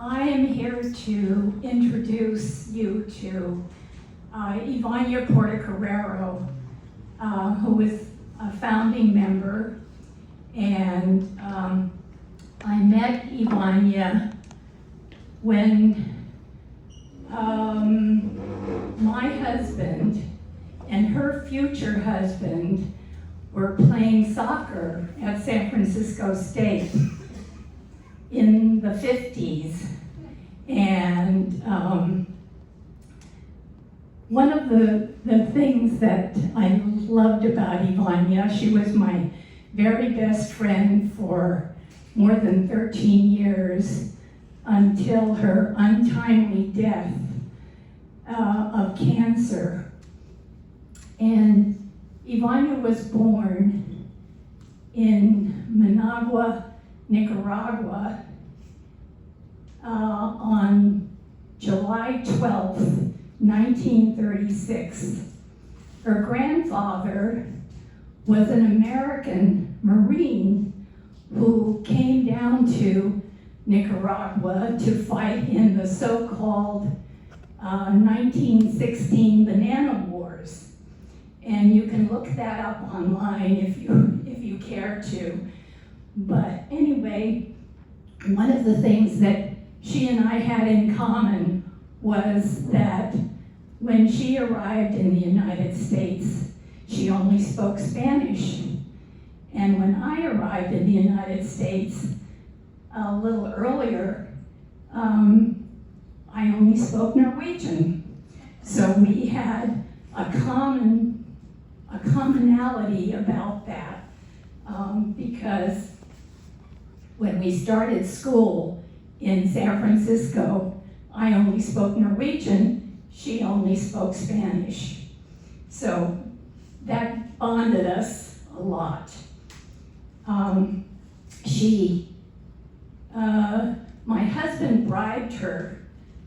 I am here to introduce you to Ivania Portocarrero, who is a founding member. And I met Ivania when my husband and her future husband were playing soccer at San Francisco State in the 50s. And one of the things that I loved about Ivania, she was my very best friend for more than 13 years until her untimely death of cancer. And Ivania was born in Managua, Nicaragua, on July 12th, 1936. Her grandfather was an American Marine who came down to Nicaragua to fight in the so-called 1916 Banana Wars. And you can look that up online if you care to. But anyway, one of the things that she and I had in common was that when she arrived in the United States, she only spoke Spanish. And when I arrived in the United States a little earlier, I only spoke Norwegian. So we had a commonality about that, because when we started school in San Francisco, I only spoke Norwegian, she only spoke Spanish. So that bonded us a lot. My husband bribed her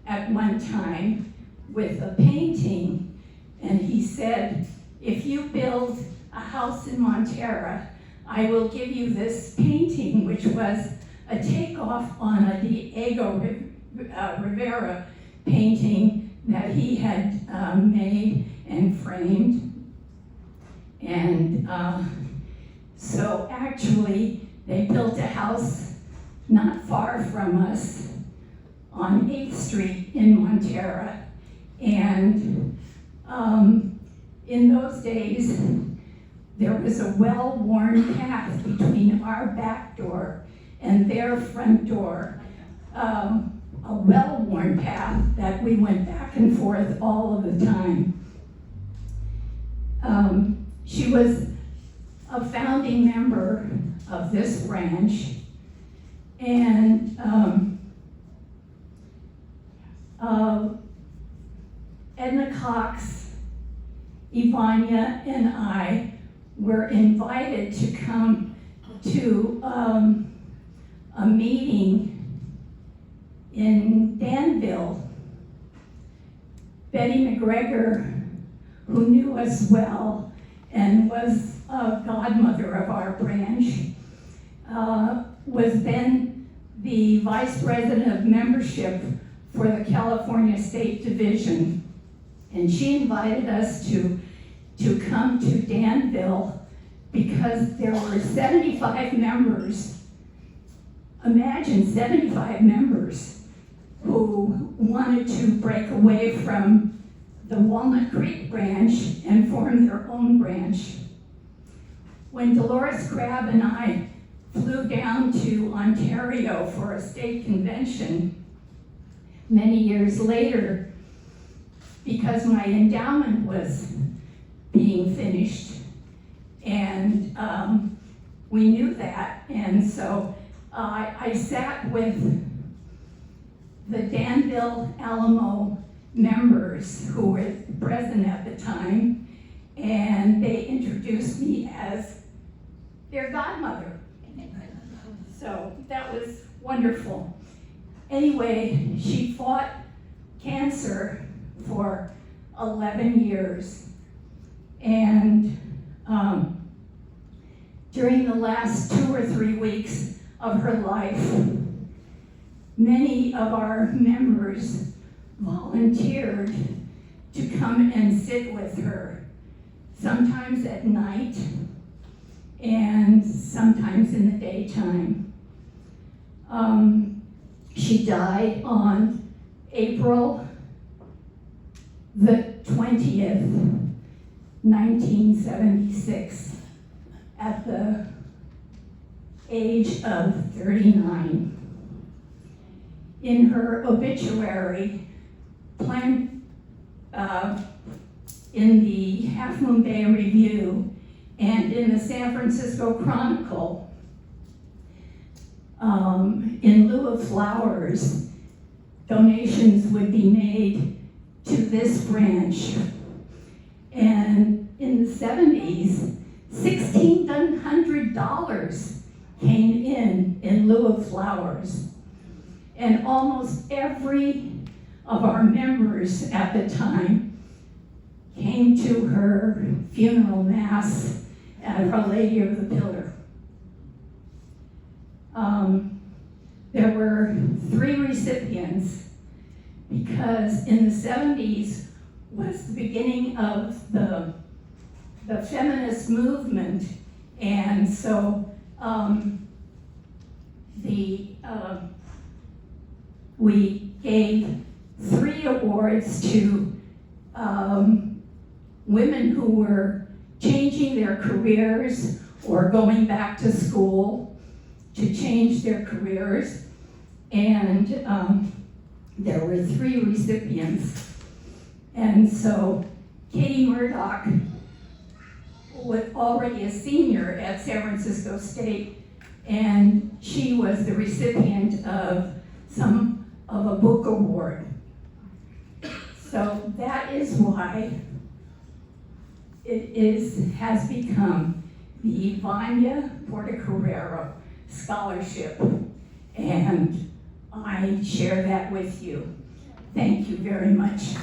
at one time with a painting, and he said, if you build a house in Montera, I will give you this painting, which was a takeoff on a Diego Rivera painting that he had made and framed. And so actually, they built a house not far from us on 8th Street in Montera. And in those days, there was a well-worn path between our back door and their front door, a well-worn path that we went back and forth all of the time. She was a founding member of this branch, and Edna Cox, Ivania, and I were invited to come to a meeting in Danville. Betty McGregor, who knew us well and was a godmother of our branch, was then the vice president of membership for the California State Division. And she invited us to come to Danville because there were 75 members. Imagine 75 members who wanted to break away from the Walnut Creek branch and form their own branch. When Dolores Crabb and I flew down to Ontario for a state convention many years later, because my endowment was being finished, and we knew that, and so I sat with the Danville Alamo members who were present at the time, and they introduced me as their godmother. So that was wonderful. Anyway, she fought cancer for 11 years. And during the last 2 or 3 weeks of her life, many of our members volunteered to come and sit with her, sometimes at night and sometimes in the daytime. She died on April the 20th, 1976, at the age of 39. In her obituary, in the Half Moon Bay Review and in the San Francisco Chronicle, in lieu of flowers, donations would be made to this branch. And in the 70s, $1,600 came in lieu of flowers. And almost every of our members at the time came to her funeral mass at Our Lady of the Pillar. There were 3 recipients, because in the 70s was the beginning of the feminist movement, and so we gave 3 awards to women who were changing their careers or going back to school to change their careers, and there were 3 recipients. And so Katie Murdoch was already a senior at San Francisco State, and she was the recipient of a book award. So that is why it has become the Vanya Portocarrero Scholarship, and I share that with you. Thank you very much.